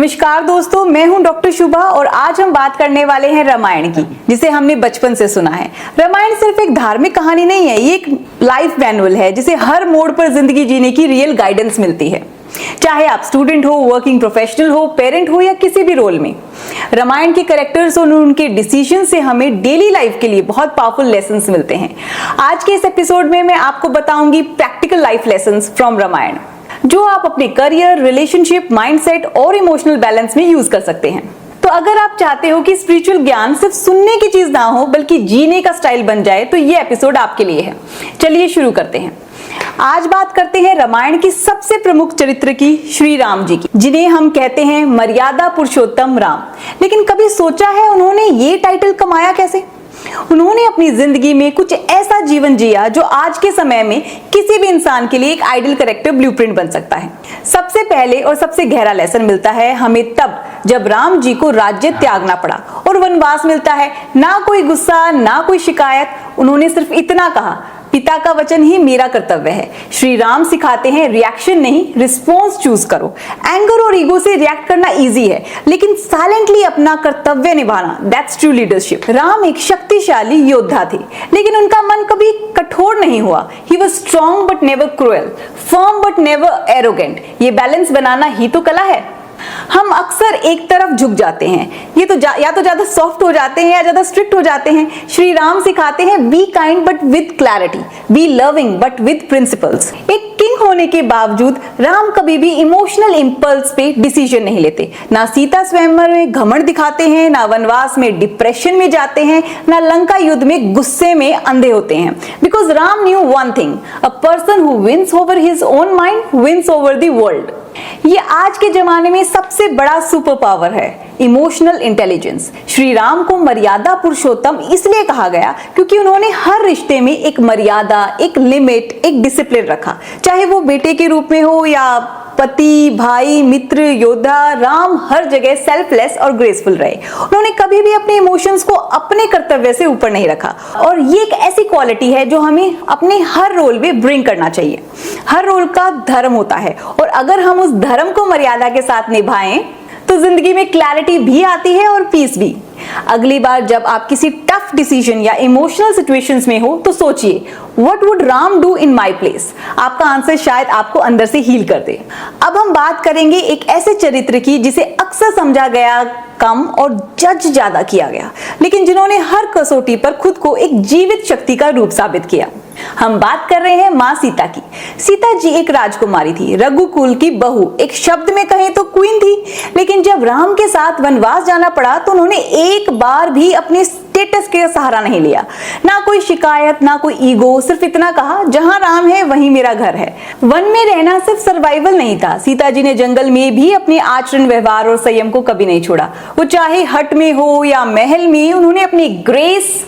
नमस्कार दोस्तों, मैं हूं डॉक्टर शुभा और आज हम बात करने वाले हैं रामायण की, जिसे हमने बचपन से सुना है। रामायण सिर्फ एक धार्मिक कहानी नहीं है, ये एक लाइफ मैनुअल है जिसे हर मोड़ पर जिंदगी जीने की रियल गाइडेंस मिलती है। चाहे आप स्टूडेंट हो, वर्किंग प्रोफेशनल हो, पेरेंट हो या किसी भी रोल में, रामायण के कैरेक्टर्स और उनके डिसीजन से हमें डेली लाइफ के लिए बहुत पावरफुल लेसन्स मिलते हैं। आज के इस एपिसोड में मैं आपको बताऊंगी practical life lessons from Ramayana, जो आप अपने करियर, रिलेशनशिप, माइंडसेट और इमोशनल बैलेंस में यूज कर सकते हैं। तो अगर आप चाहते हो कि स्पिरिचुअल ज्ञान सिर्फ सुनने की चीज ना हो बल्कि जीने का स्टाइल बन जाए, तो ये एपिसोड आपके लिए है। चलिए शुरू करते हैं। आज बात करते हैं रामायण की सबसे प्रमुख चरित्र की, श्री राम जी की, जिन्हें हम कहते हैं मर्यादा पुरुषोत्तम राम। लेकिन कभी सोचा है उन्होंने ये टाइटल कमाया कैसे? उन्होंने अपनी जिंदगी में कुछ ऐसा जीवन जिया जो आज के समय में किसी भी इंसान के लिए एक आइडियल कैरेक्टर ब्लूप्रिंट बन सकता है। सबसे पहले और सबसे गहरा लेसन मिलता है हमें तब जब राम जी को राज्य त्यागना पड़ा और वनवास मिलता है। ना कोई गुस्सा, ना कोई शिकायत, उन्होंने सिर्फ इतना कहा, पिता का वचन ही मेरा कर्तव्य है। श्री राम सिखाते हैं रिएक्शन नहीं, रिस्पॉन्स चूज करो। एंगर और ईगो से रिएक्ट करना इजी है, लेकिन साइलेंटली अपना कर्तव्य निभाना, दैट्स ट्रू लीडरशिप। राम एक शक्तिशाली योद्धा थे, लेकिन उनका मन कभी कठोर नहीं हुआ। He was strong but never cruel, firm but never arrogant. ये बैलेंस बनाना ही तो कला है। हम अक्सर एक तरफ झुक जाते हैं, या तो ज्यादा सॉफ्ट हो जाते हैं या ज्यादा स्ट्रिक्ट हो जाते हैं। श्री राम सिखाते हैं be kind but with clarity, B loving but with principles. एक किंग होने के बावजूद राम कभी भी इमोशनल इंपल्स पे डिसीजन नहीं लेते। ना सीता स्वयंवर में घमंड दिखाते हैं, ना वनवास में डिप्रेशन में जाते हैं, ना लंका युद्ध में गुस्से में अंधे होते हैं। Because Ram knew one thing, a person who wins over his own mind wins over the world. ये आज के जमाने में सबसे बड़ा सुपर पावर है, इमोशनल इंटेलिजेंस। श्री राम को मर्यादा पुरुषोत्तम इसलिए कहा गया क्योंकि उन्होंने हर रिश्ते में एक मर्यादा, एक लिमिट, एक डिसिप्लिन रखा। चाहे वो बेटे के रूप में हो या पति, भाई, मित्र, योद्धा, राम हर जगह सेल्फलेस और ग्रेसफुल रहे। उन्होंने कभी भी अपने इमोशंस को अपने कर्तव्य से ऊपर नहीं रखा। और ये एक ऐसी क्वालिटी है जो हमें अपने हर रोल में ब्रिंग करना चाहिए। हर रोल का धर्म होता है, और अगर हम उस धर्म को मर्यादा के साथ निभाएं तो जिंदगी में क्लैरिटी भी आती है और पीस भी। अगली बार जब आप किसी टफ डिसीजन या इमोशनल सिचुएशंस में हो तो सोचिए, what would Ram do in my place? आपका आंसर शायद आपको अंदर से हील कर दे। अब हम बात करेंगे एक ऐसे चरित्र की जिसे अक्सर समझा गया कम और जज ज्यादा किया गया, लेकिन जिन्होंने हर कसौटी पर खुद को एक जीवित शक्ति का रूप साबित किया। हम बात कर रहे हैं माँ सीता की। सीता जी एक राजकुमारी थी, रघुकुल की बहू, एक शब्द में कहें तो क्वीन थी। लेकिन जब राम के साथ वनवास जाना पड़ा तो उन्होंने एक बार भी अपने स्टेटस के सहारा नहीं लिया। ना कोई शिकायत, ना कोई ईगो, सिर्फ इतना कहा, जहां राम है वहीं मेरा घर है। वन में रहना सिर्फ सर्वाइवल नहीं था। सीता जी ने जंगल में भी अपने आचरण, व्यवहार और संयम को कभी नहीं छोड़ा। वो चाहे हट में हो या महल में, उन्होंने अपनी ग्रेस,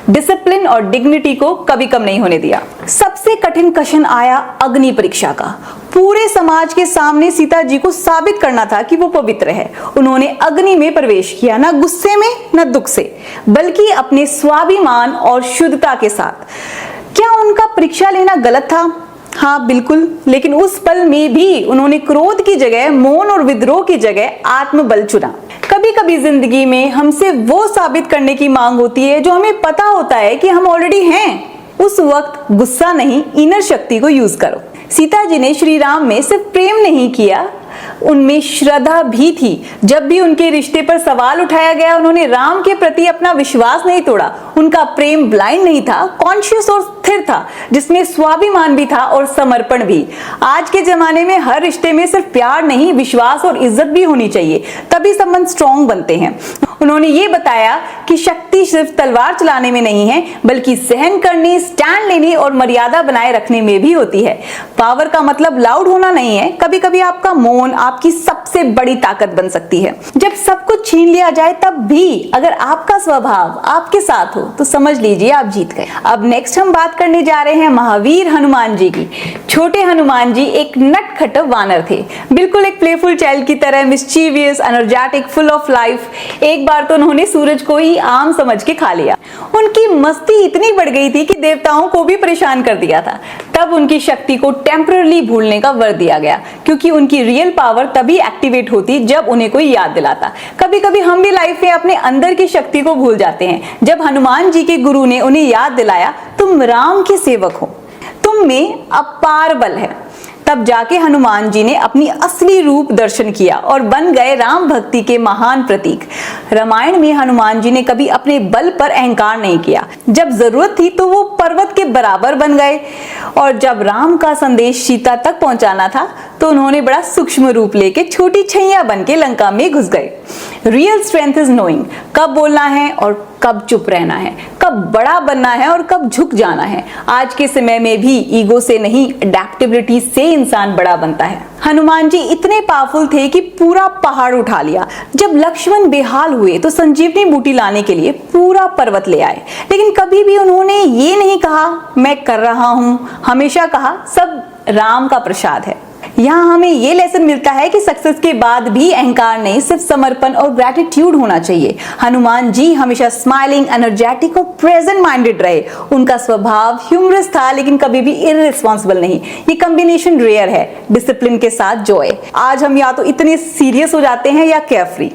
डिसिप्लिन और डिग्निटी को कभी कम नहीं होने दिया। सबसे कठिन क्वेश्चन आया अग्नि परीक्षा का। पूरे समाज के सामने सीता जी को साबित करना था कि वो पवित्र है। उन्होंने अग्नि में प्रवेश किया, ना गुस्से में, ना दुख से, बल्कि अपने स्वाभिमान और शुद्धता के साथ। क्या उनका परीक्षा लेना गलत था? हाँ बिल्कुल, लेकिन उस पल में भी उन्होंने क्रोध की जगह मौन और विद्रोह की जगह आत्मबल चुना। कभी कभी जिंदगी में हमसे वो साबित करने की मांग होती है जो हमें पता होता है कि हम ऑलरेडी हैं। उस वक्त गुस्सा नहीं, इनर शक्ति को यूज करो। सीता जी ने श्री राम में सिर्फ प्रेम नहीं किया, उनमें श्रद्धा भी थी। जब भी उनके रिश्ते पर सवाल उठाया गया, उन्होंने राम के प्रति अपना विश्वास नहीं तोड़ा। उनका प्रेम ब्लाइंड नहीं था, कॉन्शियस और स्थिर था, जिसमें स्वाभिमान भी था और समर्पण भी। आज के जमाने में हर रिश्ते में सिर्फ प्यार नहीं, विश्वास और इज्जत भी होनी चाहिए, तभी संबंध स्ट्रॉन्ग बनते हैं। उन्होंने ये बताया कि शक्ति सिर्फ तलवार चलाने में नहीं है, बल्कि सहन करने, स्टैंड लेने और मर्यादा बनाए रखने में भी होती है। पावर का मतलब लाउड होना नहीं है, कभी कभी आपका मौन आपकी सबसे बड़ी ताकत बन सकती है। जब सब कुछ छीन लिया जाए तब भी अगर आपका स्वभाव आपके साथ हो तो समझ लीजिए आप जीत गए। अब नेक्स्ट हम बात करने जा रहे हैं महावीर हनुमान जी की। छोटे हनुमान जी एक नटखट वानर थे, बिल्कुल एक प्लेफुल चाइल्ड की तरह, mischievous, energetic, full of life. एक बार तो उन्होंने सूरज को ही आम समझ के खा लिया। उनकी मस्ती इतनी बढ़ गई थी कि देवताओं को भी परेशान कर दिया था। तब उनकी शक्ति को टेम्पररी भूलने का वर दिया गया, क्योंकि उनकी रियल पावर तभी एक्टिवेट होती जब उन्हें कोई याद दिलाता। कभी कभी हम भी लाइफ में अपने अंदर की शक्ति को भूल जाते हैं। जब हनुमान जी के गुरु ने उन्हें याद दिलाया, तुम राम के सेवक हो, तुम में अपार बल है, तब जाके हनुमान जी ने अपनी असली रूप दर्शन किया और बन गए राम भक्ति के महान प्रतीक। रामायण में हनुमान जी ने कभी अपने बल पर अहंकार नहीं किया। जब जरूरत थी तो वो पर्वत के बराबर बन गए, और जब राम का संदेश सीता तक पहुंचाना था तो उन्होंने बड़ा सूक्ष्म रूप लेके छोटी छैया बन के लंका में घुस गए। रियल स्ट्रेंथ इज नोइंग कब बोलना है और कब चुप रहना है, कब बड़ा बनना है और कब झुक जाना है। आज के समय में भी ईगो से नहीं, अडेप्टेबिलिटी से इंसान बड़ा बनता है। हनुमान जी इतने पावरफुल थे कि पूरा पहाड़ उठा लिया। जब लक्ष्मण बेहाल हुए तो संजीवनी बूटी लाने के लिए पूरा पर्वत ले आए, लेकिन कभी भी उन्होंने ये नहीं कहा मैं कर रहा हूं, हमेशा कहा सब राम का प्रसाद है। यहाँ हमें ये लेसन मिलता है कि सक्सेस के बाद भी अहंकार नहीं, सिर्फ समर्पण और ग्रेटिट्यूड होना चाहिए। हनुमान जी हमेशा स्माइलिंग, एनर्जेटिक और प्रेजेंट माइंडेड रहे। उनका स्वभाव ह्यूमरस था, लेकिन कभी भी इररिस्पॉन्सिबल नहीं। ये कॉम्बिनेशन रेयर है, डिसिप्लिन के साथ जॉय। आज हम या तो इतने सीरियस हो जाते हैं या केयरफ्री,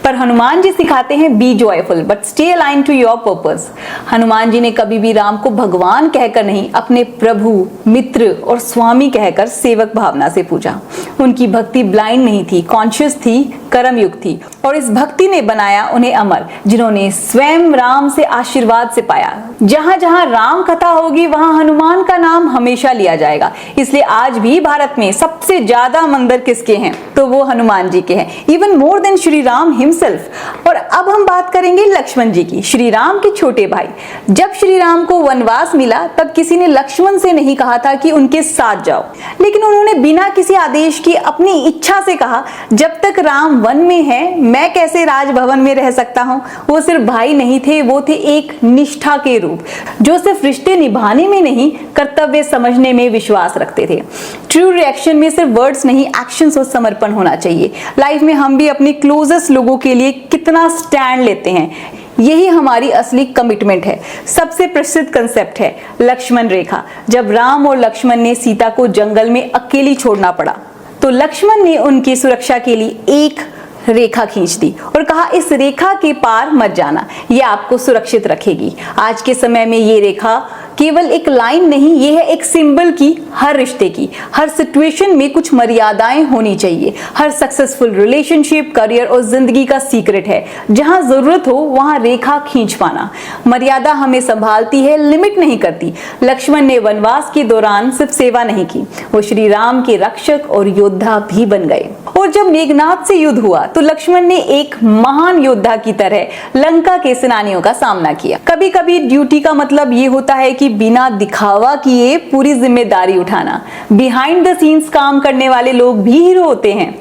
पर हनुमान जी सिखाते हैं be joyful but stay aligned to your purpose. Hanuman ji ने कभी भी राम को भगवान कहकर नहीं, अपने प्रभु, मित्र और स्वामी कहकर सेवक भावना से पूजा। उनकी भक्ति ब्लाइंड नहीं थी, कॉन्शियस थी, कर्मयुक्त थी, और इस भक्ति ने बनाया उन्हें अमर, जिन्होंने स्वयं राम से आशीर्वाद से पाया। जहां जहां राम कथा होगी वहां हनुमान का नाम हमेशा लिया जाएगा। इसलिए आज भी भारत में सबसे ज्यादा मंदिर किसके हैं, तो वो हनुमान जी के हैं, even more than Shri Ram himself. और अब हम बात करेंगे लक्ष्मण जी की, श्री राम के छोटे भाई। जब श्री राम को वनवास मिला तब किसी ने लक्ष्मण से नहीं कहा था कि उनके साथ जाओ, लेकिन उन्होंने बिना किसी आदेश की अपनी इच्छा से कहा, जब तक राम वन में है मैं कैसे राजभवन में रह सकता हूं। वो सिर्फ भाई नहीं थे, वो थे एक निष्ठा के रूप, जो सिर्फ रिश्ते निभाने में नहीं, कर्तव्य समझने में विश्वास रखते थे। ट्रू रिएक्शन में सिर्फ वर्ड्स नहीं, एक्शंस और समर्पण होना चाहिए। लाइफ में हम भी अपने क्लोजेस्ट लोगों के लिए कितना स्टैंड लेते हैं, यही हमारी असली कमिटमेंट है। सबसे प्रसिद्ध कंसेप्ट है लक्ष्मण रेखा। जब राम और लक्ष्मण ने सीता को जंगल में अकेली छोड़ना पड़ा तो लक्ष्मण ने उनकी सुरक्षा के लिए एक रेखा खींच दी और कहा, इस रेखा के पार मत जाना, ये आपको सुरक्षित रखेगी। आज के समय में ये रेखा केवल एक लाइन नहीं, ये है एक सिंबल की। हर रिश्ते की, हर सिचुएशन में कुछ मर्यादाएं होनी चाहिए। हर सक्सेसफुल रिलेशनशिप, करियर और जिंदगी का सीक्रेट है, जहां जरूरत हो वहां रेखा खींच पाना। मर्यादा हमें संभालती है, लिमिट नहीं करती। लक्ष्मण ने वनवास के दौरान सिर्फ सेवा नहीं की, वो श्री राम के रक्षक और योद्धा भी बन गए। और जब मेघनाद से युद्ध हुआ तो लक्ष्मण ने एक महान योद्धा की तरह लंका के सेनानियों का सामना किया। कभी कभी ड्यूटी का मतलब ये होता है कि बिना दिखावा किए पूरी जिम्मेदारी उठाना। बिहाइंड द सीन्स काम करने वाले लोग भी हीरो होते हैं।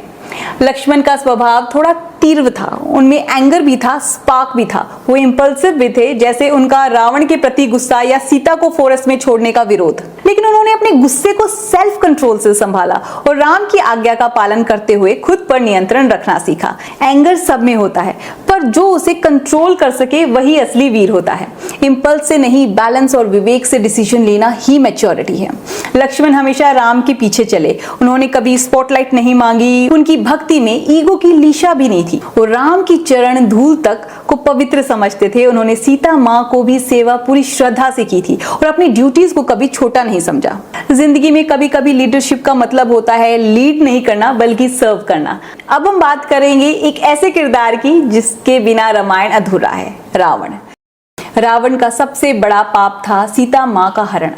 लक्ष्मण का स्वभाव थोड़ा तीव्र था, उनमें एंगर भी था, स्पार्क भी था। वो इंपल्सिव भी थे, जैसे उनका रावण के प्रति गुस्सा या सीता को फॉरेस्ट में छोड़ने का विरोध। लेकिन उन्होंने अपने गुस्से को सेल्फ कंट्रोल से संभाला और राम की आज्ञा का पालन करते हुए खुद पर नियंत्रण रखना सीखा। एंगर सब में होता है, पर जो उसे कंट्रोल कर सके वही असली वीर होता है। इंपल्स से नहीं, बैलेंस और विवेक से डिसीजन लेना ही मैच्योरिटी है। लक्ष्मण हमेशा राम के पीछे चले, उन्होंने कभी स्पॉटलाइट नहीं मांगी। उनकी भक्ति में ईगो की लीशा भी नहीं थी। वो राम की चरण धूल तक को पवित्र समझते थे। उन्होंने सीता माँ को भी सेवा पूरी श्रद्धा से की थी और अपनी ड्यूटीज को कभी छोटा नहीं समझा। जिंदगी में कभी कभी लीडरशिप का मतलब होता है लीड नहीं करना बल्कि सर्व करना। अब हम बात करेंगे एक ऐसे किरदार की जिसके बिना रामायण अधूरा है, रावण। रावण का सबसे बड़ा पाप था सीता माँ का हरण।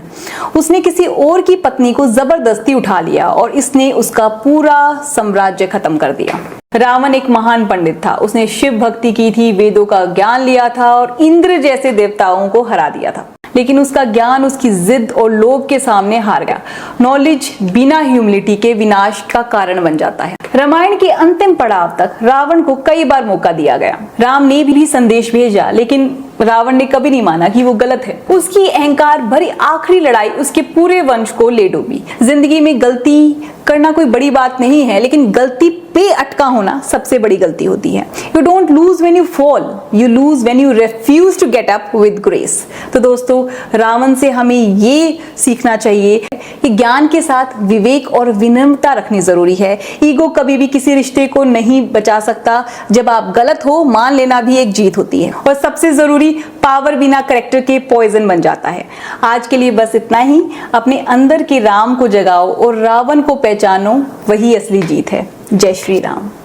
उसने किसी और की पत्नी को जबरदस्ती उठा लिया और इसने उसका पूरा साम्राज्य खत्म कर दिया। रावण एक महान पंडित था, उसने शिव भक्ति की थी, वेदों का ज्ञान लिया था और इंद्र जैसे देवताओं को हरा दिया था। लेकिन उसका ज्ञान उसकी जिद और लोभ के सामने हार गया। नॉलेज बिना ह्यूमिलिटी के विनाश का कारण बन जाता है। रामायण के अंतिम पड़ाव तक रावण को कई बार मौका दिया गया। राम ने भी संदेश भेजा, लेकिन रावण ने कभी नहीं माना कि वो गलत है। उसकी अहंकार भरी आखिरी लड़ाई उसके पूरे वंश को ले डूबी। जिंदगी में गलती करना कोई बड़ी बात नहीं है, लेकिन गलती पे अटका होना सबसे बड़ी गलती होती है। You don't lose when you fall, you lose when you refuse to get up with grace. तो दोस्तों, रावण से हमें ये सीखना चाहिए कि ज्ञान के साथ विवेक और विनम्रता रखनी जरूरी है। ईगो कभी भी किसी रिश्ते को नहीं बचा सकता। जब आप गलत हो, मान लेना भी एक जीत होती है। और सबसे जरूरी, पावर बिना करेक्टर के पॉइजन बन जाता है। आज के लिए बस इतना ही। अपने अंदर के राम को जगाओ और रावण को पहचानो, वही असली जीत है। जय श्री राम।